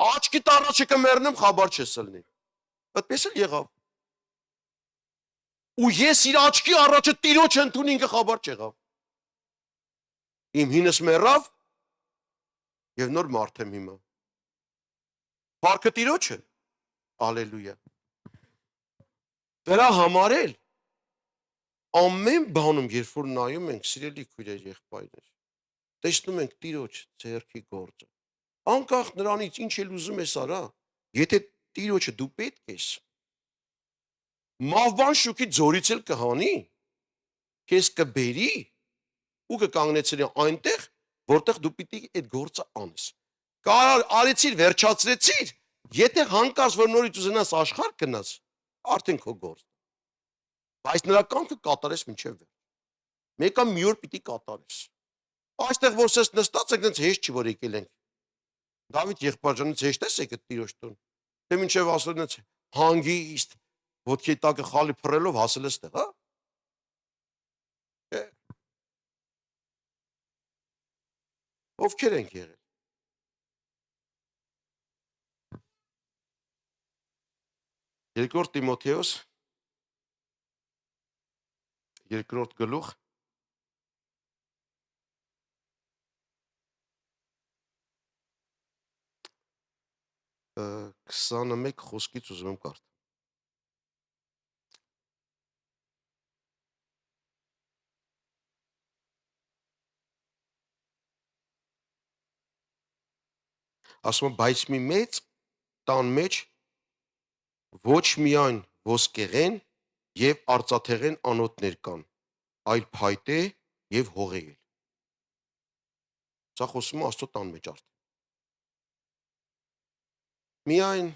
Աչքիդ առաջը կմեռնեմ, խաբար չես լնի։ Այդպես էլ եղավ։ Ու ես իր աչքի առաջը տիրոջ ընդունի ինքը խաբար չեղավ։ Իմ հինս մեռավ եւ նոր մարդ եմ հիմա։ Փառքը տիրոջը։ Ալելույա։ Դրա համար էլ ամեն բանում, երբ որ նայում ենք, սիրելի քույրեր, եղբայրներ, տեսնում ենք տիրոջ ձեռքի գործը։ Անկախ նրանից ինչ էլ ուզում ես արա, եթե տիրոջը դու պետք ես, մավբան շուքի ձորից էլ կհանի, քեզ կբերի ու կկանգնեցնի այնտեղ, որտեղ դու պիտի այդ գործը անես։ Արեցիր, վերջացրեցիր, եթե հանկարծ որ նորից ուզենաս աշխարհ գնաս, արդեն քո գործ։ Բայց նրա կամքը կատարես մինչև վերջ։ Մեկը մի օր պիտի կատարես։ Այստեղ որ ես նստած եք, այնց հեշտ չի որ եկել ենք։ Դավիթ եղբայրջանից հեշտ ես եկել տիրոջ տուն։ Թե մինչև ասել այնց հանգիստ, ոտքի տակը խալի փռելով հասել ես տեղ, հա։ Ովքեր ենք եղել։ Երկրորդ Տիմոթեոս 2-րդ գլուխ 21 խոսքից ուզում եմ կարդալ։ Ասում եմ, բայց մի մեծ տան մեջ ոչ միայն ոսկեղեն եւ արծաթեղեն անոթներ կան, այլ փայտե եւ հողեր։ Սա խոսում է Աստծո տան մեջ արդեն։ Միայն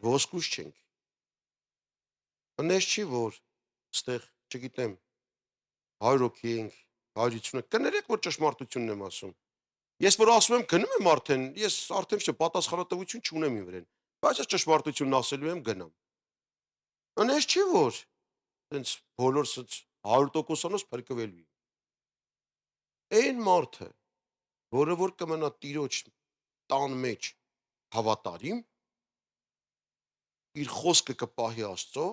ոսկուս չենք։ Անես չի որ ստեղ, չգիտեմ, 100 հոգի ենք, 150, կներեք որ ճշմարտությունն եմ ասում։ Ես որ ասում եմ գնում եմ արդեն, ես արդեն չէ պատասխանատվություն չունեմ իմ վրան, բայց ես ճշմարտությունն ասելու եմ գնամ։ Անես չի որ այնց բոլորս 100%-անոց փրկվելու է։ Այն մարդը, որը որ կմնա Տիրոջ տան մեջ հավատարիմ, իր խոսքը կպահի Աստծո,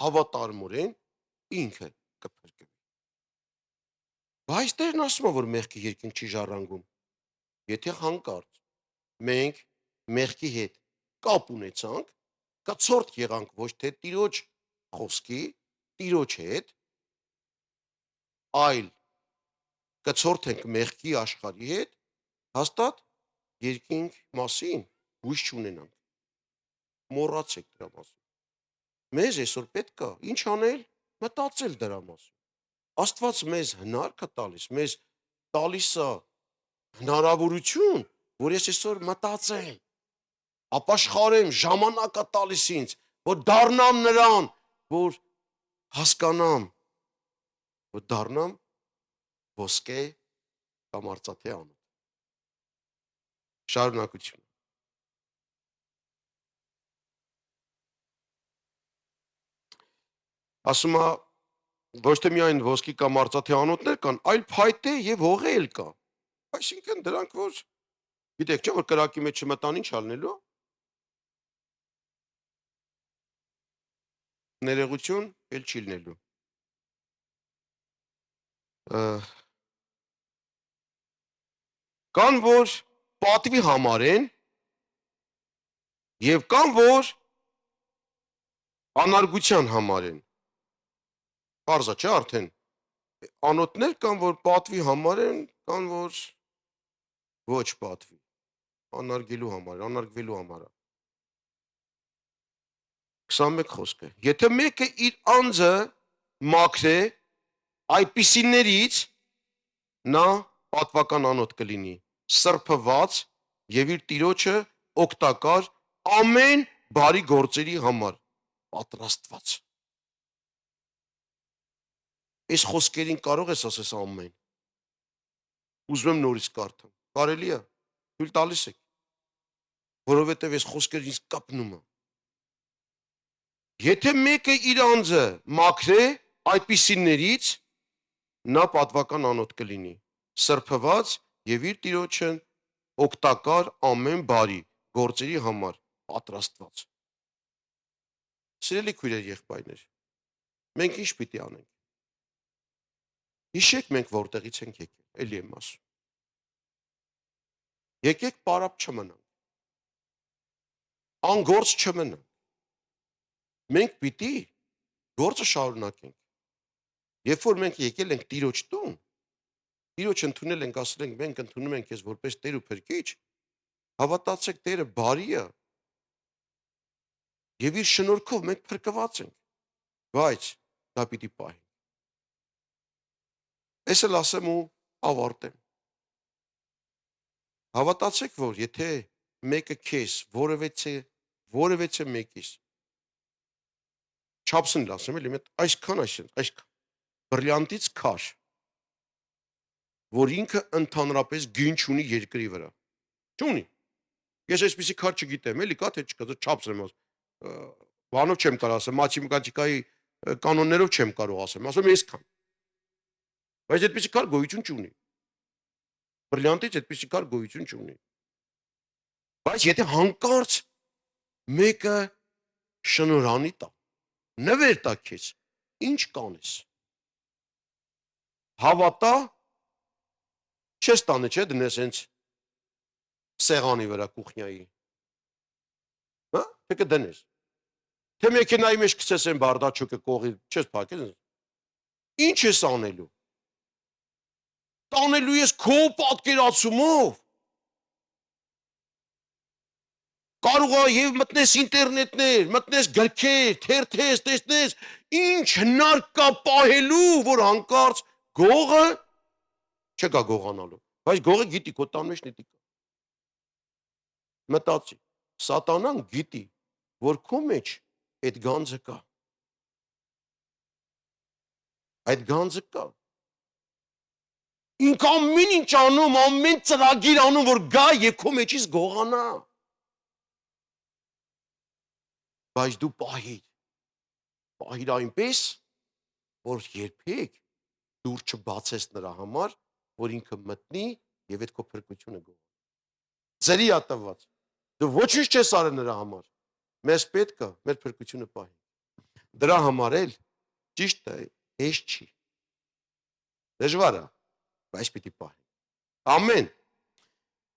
հավատարմորեն ինքը կփրկվի։ Բայց Տերն ասում է, որ մեղքի երկինք չի ժառանգում։ Եթե հանկարծ մենք մեղքի հետ կապ ունեցանք, կացորդ եղանք ոչ թե Տիրոջ խոսքի, Տիրոջ հետ, այլ կցորդենք մեղքի աշխարհի հետ, հաստատ երկինք մասին հույս չունենանք։ Մոռացեք դրա մասին։ Մեզ այսօր պետք է ինչ անել, մտածել դրա մասին։ Աստված մեզ հնար կա տալիս, մեզ տալիս է հնարավորություն, որ ես այսօր մտածեմ, ապաշխարեմ, ժամանակ է տալիս ինձ, որ դառնամ նրան, որ հասկանամ, որ դառնամ ոսկե կամ արծաթե անոթ։ Շարունակություն։ Ասում է, ոչ թե միայն ոսկի կամ արծաթե անոթներ կան, այլ փայտե եւ հողե էլ կա։ Այսինքն դրանք, որ գիտեք, չէ՞ որ կրակի մեջ չմտան, ինչ ալնելու։ Ներողություն, էլ չի լինելու։ Կան, որ պատվի համար են եւ կան, որ անարգության համար են։ Պարզա չէ արդեն։ Անոթներ կան, որ պատվի համար են, կան, որ ոչ պատվի։ Անարգելու համար, անարգվելու համար։ 21 խոսքը։ Եթե մեկը իր անձը մաքրե այդպիսիներից, նա պատվական անոթ կլինի, սրբված եւ իր տիրոջը օգտակար ամեն բարի գործերի համար պատրաստված։ Այս խոսքերին կարող ես ասես ամեն։ Ուզում եմ նորից կարդամ։ Կարելի է։ Թույլ տալիս եք։ Որովհետև այս խոսքերն ինձ կապնում է։ Եթե մեկը իր անձը մաքրե այդպիսիներից, նա պատվական անոթ կլինի, սրբված եւ իր տիրոջը օգտակար ամեն բարի գործերի համար պատրաստված։ Սիրելի քույրեր, եղբայրներ, մենք ինչ պիտի անենք։ Հիշեք մենք որտեղից ենք եկել, էլի եմ ասում։ Եկեք պարապ չմնանք, անգործ չմնանք։ Մենք պիտի գործը շարունակենք։ Երբ որ մենք եկել ենք Տիրոջ տուն, Տիրոջ ընդունել ենք, ասել ենք, մենք ընդունում ենք քեզ որպես Տեր ու Փրկիչ, հավատացեք Տերը բարի է։ Եվ իր շնորհքով մենք փրկված ենք, բայց դա պիտի պահենք։ Ես էլ ասեմ ու ավարտեմ։ Հավատացեք, որ եթե մեկը քեզ որևէ մեկից չափսն էլ ասեմ, էլի այսքան բրիլյանտից քաշ, որ ինքը ընդհանրապես գին չունի երկրի վրա։ Չունի։ Ես այսպեսի քար չգիտեմ, էլի կա թե չկա, չափս եմ ասում։ Բանով չեմ կարող ասեմ, մաթեմատիկայի կանոններով չեմ կարող ասեմ, ասում եմ այսքան։ Բայց այդպեսի քար գոյություն չունի։ Բրիլյանտից այդպեսի քար գոյություն չունի։ Բայց եթե հանկարծ մեկը շնորհանի տա, նվեր տա քեզ, ինչ կանես։ Հավատա, չես տանը, չէ, դնես հենց սեղանի վրա կուխնյայի։ Հա, թե կդնես։ Թե մեքենայի մեջ գցես են բարդաչոկը կողի, չես փակես։ Ինչ ես անելու։ Տանելու ես քո պատկերացումով։ Կարող է եւ մտնես ինտերնետներ, մտնես գրքեր, թերթես, տեսնես, ինչ հնար կա պահելու, որ հանկարծ գողը չկա գողանալու, բայց գողը գիտի քո տան մեջ նետի կա։ Մտածի, սատանան գիտի, որ քո մեջ այդ գանձը կա։ Այդ գանձը կա։ Ինք ամեն ինչ անում, ամեն ծրագիր անում, որ գա եւ քո մեջից գողանա։ Բայց դու պահիր այնպես, որ երբեք դուր չբացես նրա համար, որ ինքը մտնի եւ այդ քո փրկությունը գողանա։ Ձերի է տված։ Դու ոչինչ չես արել նրա համար։ Մեզ պետք է մեր փրկությունը պահենք։ Դրա համար էլ ճիշտ է, հեշտ չի։ Դժվար է, բայց պիտի պահենք։ Ամեն։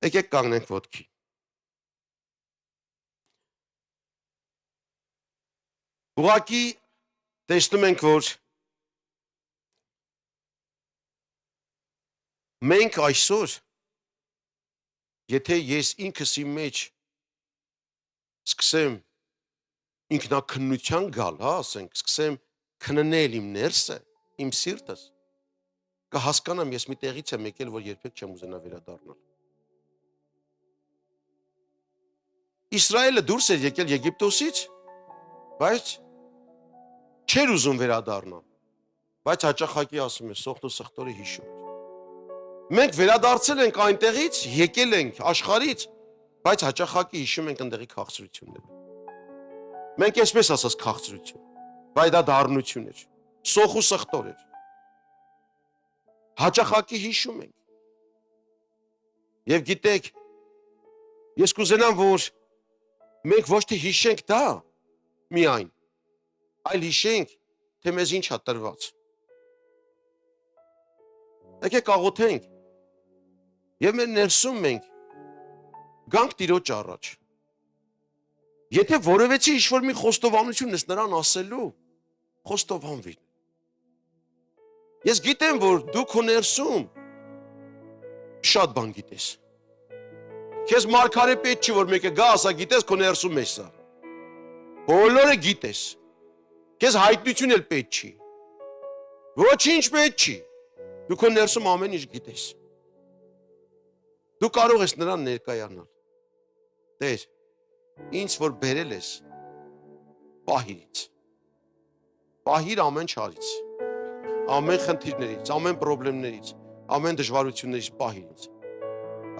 Եկեք կանգնենք ոտքի։ Ուղղակի տեսնում ենք, որ Մենք այսօր, եթե ես ինքս իմ մեջ սկսեմ ինքնակնության գալ, ասենք, սկսեմ քննել իմ ներսը, իմ սիրտս, կհասկանամ ես մի տեղից եմ եկել, որ երբեք չեմ ուզենա վերադառնալ։ Իսրայելը դուրս էր եկել Եգիպտոսից, բայց չէր ուզում վերադառնալ, բայց հաճախակի ասում է, սոխտ ու սխտորը հիշում էր։ Մենք վերադարձել ենք այնտեղից, եկել ենք աշխարից, բայց հաճախակի հիշում ենք ընդեղի քաղցրությունները։ Մենք այսպես ասած քաղցրություն, բայց դա դառնություն էր, սոխ ու սխտոր էր։ Հաճախակի հիշում ենք։ Եվ գիտեք, ես կուզենամ, որ մենք ոչ թե հիշենք դա միայն, այլ հիշենք, թե մեզ ինչ է տրված։ Եկեք աղոթենք եւ մեր ներսում մենք գանք Տիրոջ առաջ։ Եթե որևէցի ինչ-որ մի խոստովանություն ես նրան ասելու, խոստովանվի։ Ես գիտեմ, որ դու քո ներսում շատ բան գիտես։ Քեզ մարգարե պետք չի, որ մեկը գա, ասա, գիտես, քո ներսում ես սա։ Բոլորը գիտես։ Քեզ հայտնություն էլ պետք չի։ Ոչինչ պետք չի։ Դու քո ներսում ամեն ինչ գիտես։ Դու կարող ես նրան ներկայանալ։ Տեր, ինձ որ բերել ես, պահիրից։ Պահիր ամեն չարից, ամեն խնդիրներից, ամեն պրոբլեմներից, ամեն դժվարություններից պահիր ինձ։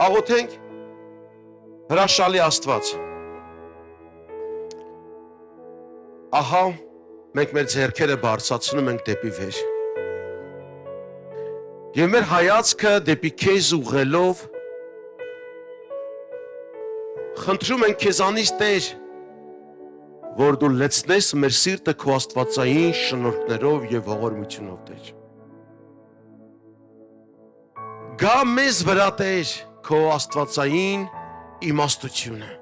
Աղոթենք, հրաշալի Աստված։ Ահա, մենք մեր ձեռքերը բարձրացնում ենք դեպի վեր։ Եվ մեր հայացքը դեպի քեզ ուղղելով խնդրում ենք քեզանից, Տեր, որ դու լցնես մեր սիրտը քո աստվածային շնորհքներով եւ ողորմությունով, Տեր։ Գա մեզ վրա, Տեր, քո աստվածային իմաստությունը։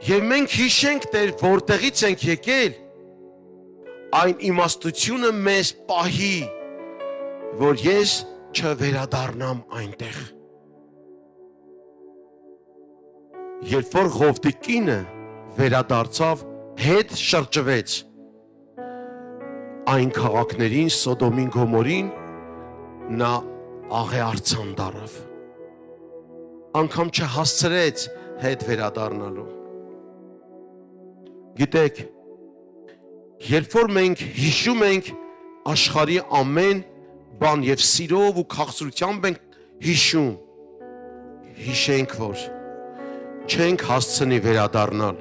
Եվ մենք հիշենք, Տեր, որտեղից ենք եկել, այն իմաստությունը մեզ պահի, որ ես չվերադառնամ այնտեղ։ Երբ որ Ղովտի կինը վերադարձավ, հետ շրջվեց այն քաղաքներին, Սոդոմին, Գոմորին, նա աղեարցան դարավ։ Անգամ չհասցրեց հետ վերադառնալու։ Գիտեք, երբ որ մենք հիշում ենք աշխարհի ամեն բան եւ սիրով ու քաղցրությամբ ենք հիշում, հիշենք, որ չենք հասցնի վերադառնալ,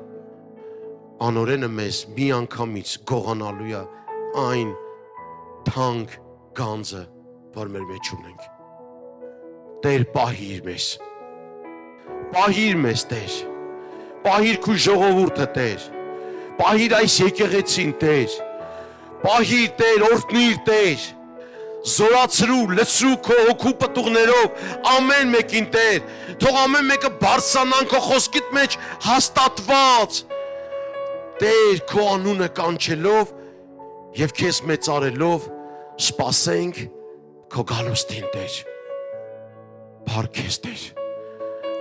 անօրենը մեզ մի անգամից գողանալու է այն թանկ գանձը, որ մեր մեջ ունենք։ Տեր, պահիր մեզ, Տեր, պահիր քո ժողովուրդը, Տեր, պահիր այս եկեղեցին, Տեր, պահիր, Տեր, օրհնիր, Տեր, զորացրու, լցրու քո հոգու պտուղներով ամեն մեկին, Տեր, թող ամեն մեկը բարձրանան քո խոսքիդ մեջ հաստատված, Տեր, քո անունը կանչելով եւ քեզ մեծարելով սպասենք քո գալուստին, Տեր, փառքես, Տեր,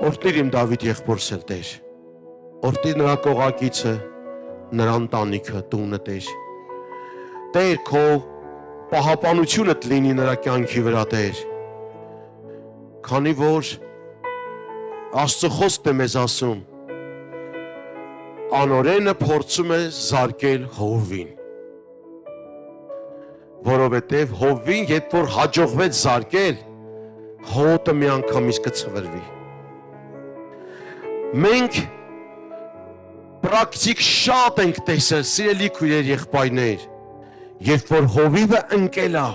օրհնիր իմ Դավիթ եղբորս էլ, Տեր, օրհնիր նրա կողակիցը, նրա ընտանիքը, տունը, Տեր, Տեր, քո պահապանությունը լինի նրա կյանքի վրա, Տեր, քանի որ Աստծո խոսքն է մեզ ասում, անօրենը փորձում է զարկել Հովվին, որովհետև Հովվին, երբ որ հաջողվեց զարկել, հոտը մի անգամից կցվրվի։ Մենք պրակտիկ շատ ենք տեսել, սիրելի քույրեր, եղբայրներ, երբ որ հովիվը ընկել է,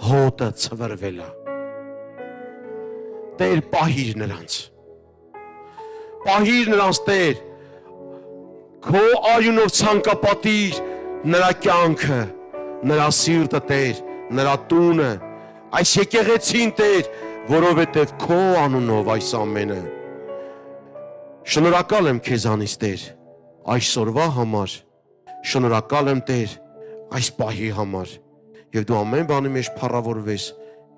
հոտը ցվրվել է։ Տեր, պահիր նրանց, Տեր, քո արյունով ցանկապատիր նրա կյանքը, նրա սիրտը, Տեր, նրա տունը, այս եկեղեցին, Տեր, որովհետև քո անունով այս ամենը։ Շնորհակալ եմ քեզանից, Տեր, այսօրվա համար, շնորհակալ եմ, Տեր, այս պահի համար եւ դու ամեն բանի մեջ փառավորվես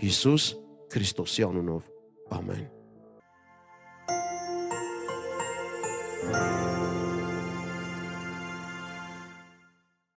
Հիսուս Քրիստոսի անունով։ Ամեն։